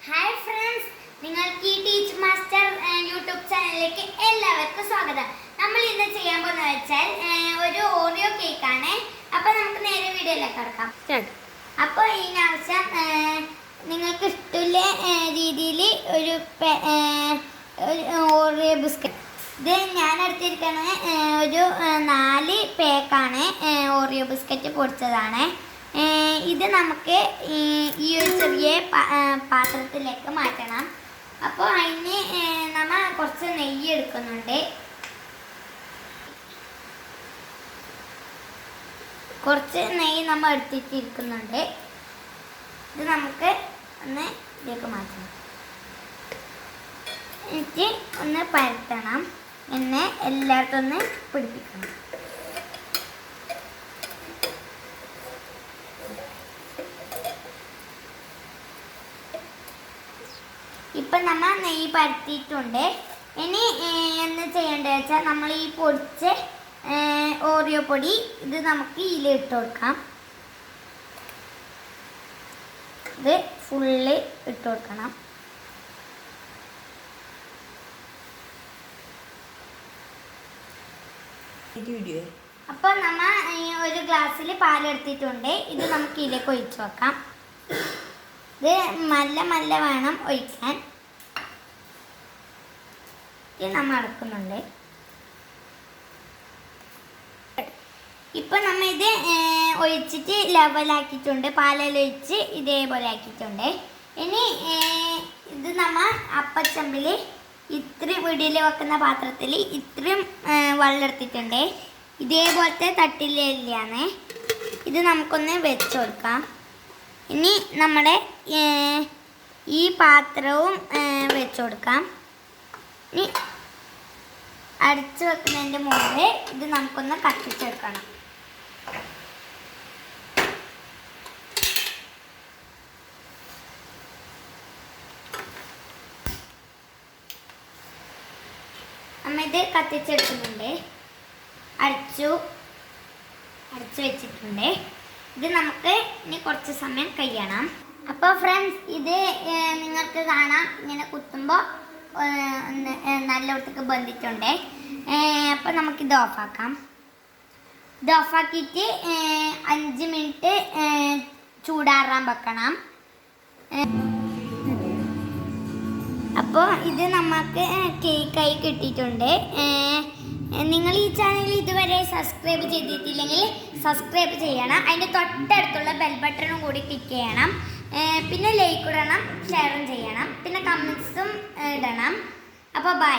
Hi friends, നിങ്ങൾക്ക് ഈ teach master YouTube ചാനലിലേക്ക് എല്ലാവർക്കും സ്വാഗതം. നമ്മൾ ഇന്ന് ചെയ്യാൻ പോകുന്നത് വെച്ചാൽ ഒരു ഓറിയോ കേക്ക് ആണ്. അപ്പോൾ നമുക്ക് നേരെ വീഡിയോയിലേക്ക് കടക്കാം. അപ്പോൾ ഇതിനാവശ്യം നിങ്ങൾക്ക് ഇഷ്ടമുള്ള രീതിയിൽ ഒരു ഓറിയോ ബിസ്ക്കറ്റ്. ഇത് ഞാൻ എടുത്തിരിക്കുന്നത് ഒരു 4 പാക്കാണ് ഓറിയോ ബിസ്ക്കറ്റ് പൊടിച്ചതാണ്. ഇത് നമുക്ക് ഈ ഒരു ചെറിയ പാത്രത്തിലേക്ക് മാറ്റണം. അപ്പോൾ അതിന് നമ്മൾ കുറച്ച് നെയ്യ് എടുക്കുന്നുണ്ട്. കുറച്ച് നെയ്യ് നമ്മൾ എടുത്തിട്ടിരിക്കുന്നുണ്ട്. ഇത് നമുക്ക് ഒന്ന് ഇതിലേക്ക് മാറ്റണം. എന്നിട്ട് ഒന്ന് പരത്തണം. പിന്നെ എല്ലായിടത്തും ഒന്ന് പിടിപ്പിക്കണം. ഇപ്പം നമ്മൾ നെയ്യ് പരത്തിയിട്ടുണ്ട്. ഇനി എന്താ ചെയ്യേണ്ടത് വെച്ചാൽ നമ്മൾ ഈ പൊടിച്ച ഓറിയോ പൊടി ഇത് നമുക്ക് ഇതിലിട്ട് കൊടുക്കാം. ഇത് ഫുള്ള് ഇട്ട് കൊടുക്കണം. അപ്പോൾ നമ്മൾ ഒരു ഗ്ലാസ്സിൽ പാലെടുത്തിട്ടുണ്ട്. ഇത് നമുക്ക് ഇതിലേക്ക് ഒഴിച്ചു വെക്കാം. ഇത് നല്ല വേണം ഒഴിക്കാൻ. ഇത് നമ്മൾ അടക്കുന്നുണ്ട്. ഇപ്പം നമ്മൾ ഇത് ഒഴിച്ചിട്ട് ലെവലാക്കിയിട്ടുണ്ട്. പാലെല്ലാം ഒഴിച്ച് ഇതേപോലെ ആക്കിയിട്ടുണ്ട്. ഇനി ഇത് നമ്മൾ അപ്പച്ചമ്പിൽ ഇത്രയും വീടിൽ വെക്കുന്ന പാത്രത്തിൽ ഇത്രയും വെള്ളം എടുത്തിട്ടുണ്ട്. ഇതേപോലത്തെ തട്ടിലാണ്. ഇത് നമുക്കൊന്ന് വെച്ച് കൊടുക്കാം. ഇനി നമ്മുടെ ഈ പാത്രവും വെച്ച് കൊടുക്കാം. ഇനി അടച്ചു വെക്കുന്നതിൻ്റെ മുമ്പ് ഇത് നമുക്കൊന്ന് കത്തിച്ചെടുക്കണം. നമ്മ ഇത് കത്തിച്ചെടുക്കുന്നുണ്ട്. അടച്ചു വെച്ചിട്ടുണ്ട്. ഇത് നമുക്ക് ഇനി കുറച്ച് സമയം കഴിയണം. അപ്പോൾ ഫ്രണ്ട്സ്, ഇത് നിങ്ങൾക്ക് കാണാം. ഇങ്ങനെ കുത്തുമ്പോൾ നല്ലോടത്തേക്ക് ബന്ധിട്ടുണ്ട്. അപ്പോൾ നമുക്കിത് ഓഫാക്കാം. ഇത് ഓഫാക്കിയിട്ട് 5 മിനിറ്റ് ചൂടാറാൻ വെക്കണം. അപ്പോൾ ഇത് നമുക്ക് കേക്കായി കിട്ടിയിട്ടുണ്ട്. നിങ്ങൾ ഈ ചാനൽ ഇതുവരെ സബ്സ്ക്രൈബ് ചെയ്തിട്ടില്ലെങ്കിൽ സബ്സ്ക്രൈബ് ചെയ്യണം. അതിൻ്റെ തൊട്ടടുത്തുള്ള ബെൽ ബട്ടണും കൂടി ക്ലിക്ക് ചെയ്യണം. പിന്നെ ലൈക്ക് ഇടണം, ഷെയറും ചെയ്യണം. പിന്നെ കമൻസും ഇടണം. അപ്പോൾ ബൈ.